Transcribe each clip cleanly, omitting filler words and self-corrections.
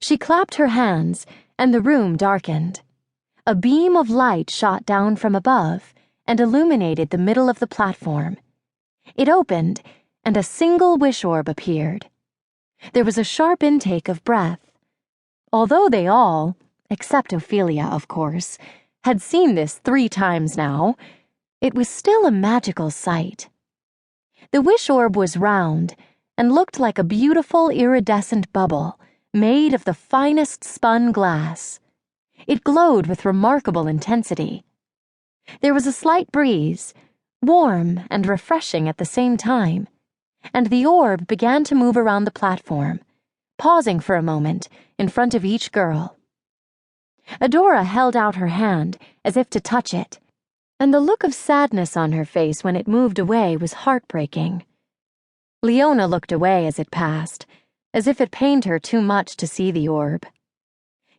She clapped her hands, and the room darkened. A beam of light shot down from above and illuminated the middle of the platform. It opened, and a single wish orb appeared. There was a sharp intake of breath. Although they all, except Ophelia, of course, had seen this 3 times now, it was still a magical sight. The wish orb was round and looked like a beautiful iridescent bubble made of the finest spun glass. It glowed with remarkable intensity. There was a slight breeze, warm and refreshing at the same time, and the orb began to move around the platform, pausing for a moment in front of each girl. Adora held out her hand as if to touch it, and the look of sadness on her face when it moved away was heartbreaking. Leona looked away as it passed, as if it pained her too much to see the orb.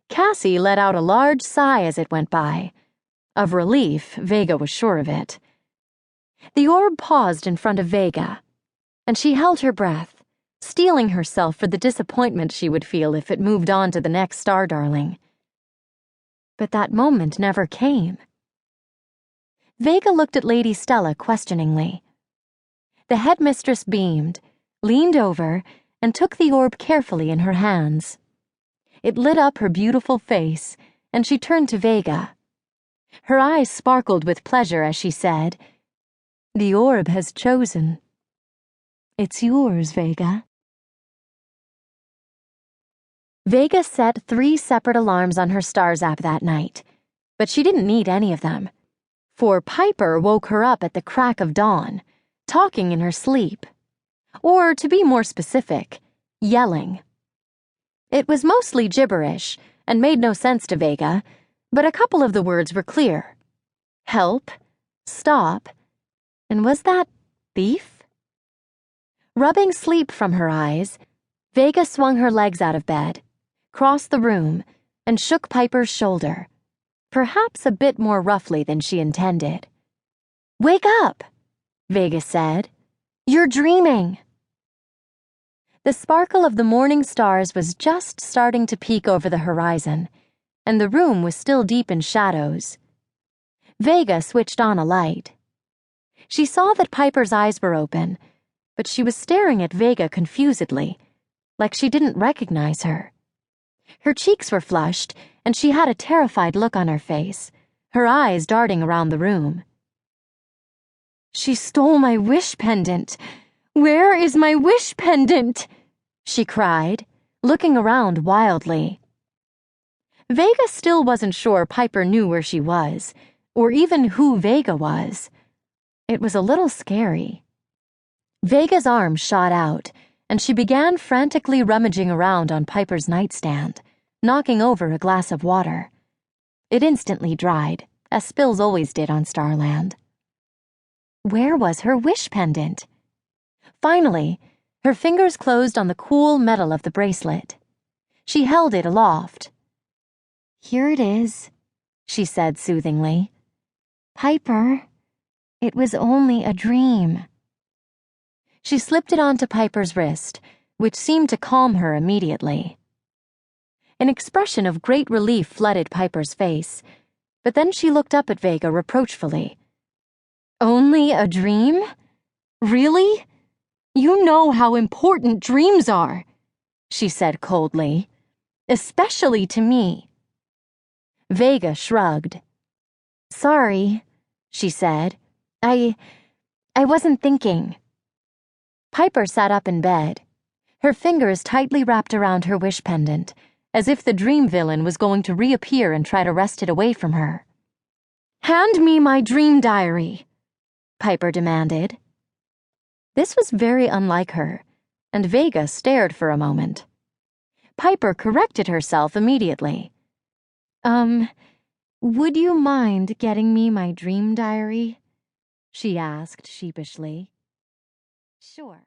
Cassie let out a large sigh as it went by. Of relief, Vega was sure of it. The orb paused in front of Vega, and she held her breath, steeling herself for the disappointment she would feel if it moved on to the next star darling. But that moment never came. Vega looked at Lady Stella questioningly. The headmistress beamed, leaned over, and took the orb carefully in her hands. It lit up her beautiful face, and she turned to Vega. Her eyes sparkled with pleasure as she said, "The orb has chosen. It's yours, Vega." Vega set 3 separate alarms on her stars app that night, but she didn't need any of them, for Piper woke her up at the crack of dawn, talking in her sleep. Or, to be more specific, yelling. It was mostly gibberish and made no sense to Vega, but a couple of the words were clear. Help, stop, and was that beef? Rubbing sleep from her eyes, Vega swung her legs out of bed, crossed the room, and shook Piper's shoulder, perhaps a bit more roughly than she intended. "Wake up," Vega said. "You're dreaming." The sparkle of the morning stars was just starting to peek over the horizon, and the room was still deep in shadows. Vega switched on a light. She saw that Piper's eyes were open, but she was staring at Vega confusedly, like she didn't recognize her. Her cheeks were flushed, and she had a terrified look on her face, her eyes darting around the room. "She stole my wish pendant! Where is my wish pendant?" she cried, looking around wildly. Vega still wasn't sure Piper knew where she was, or even who Vega was. It was a little scary. Vega's arm shot out, and she began frantically rummaging around on Piper's nightstand, knocking over a glass of water. It instantly dried, as spills always did on Starland. Where was her wish pendant? Finally, her fingers closed on the cool metal of the bracelet. She held it aloft. "Here it is," she said soothingly. "Piper, it was only a dream." She slipped it onto Piper's wrist, which seemed to calm her immediately. An expression of great relief flooded Piper's face, but then she looked up at Vega reproachfully. "Only a dream? Really? You know how important dreams are," she said coldly. "Especially to me." Vega shrugged. "Sorry," she said. I wasn't thinking." Piper sat up in bed, her fingers tightly wrapped around her wish pendant, as if the dream villain was going to reappear and try to wrest it away from her. "Hand me my dream diary," Piper demanded. This was very unlike her, and Vega stared for a moment. Piper corrected herself immediately. Would you mind getting me my dream diary?" she asked sheepishly. "Sure."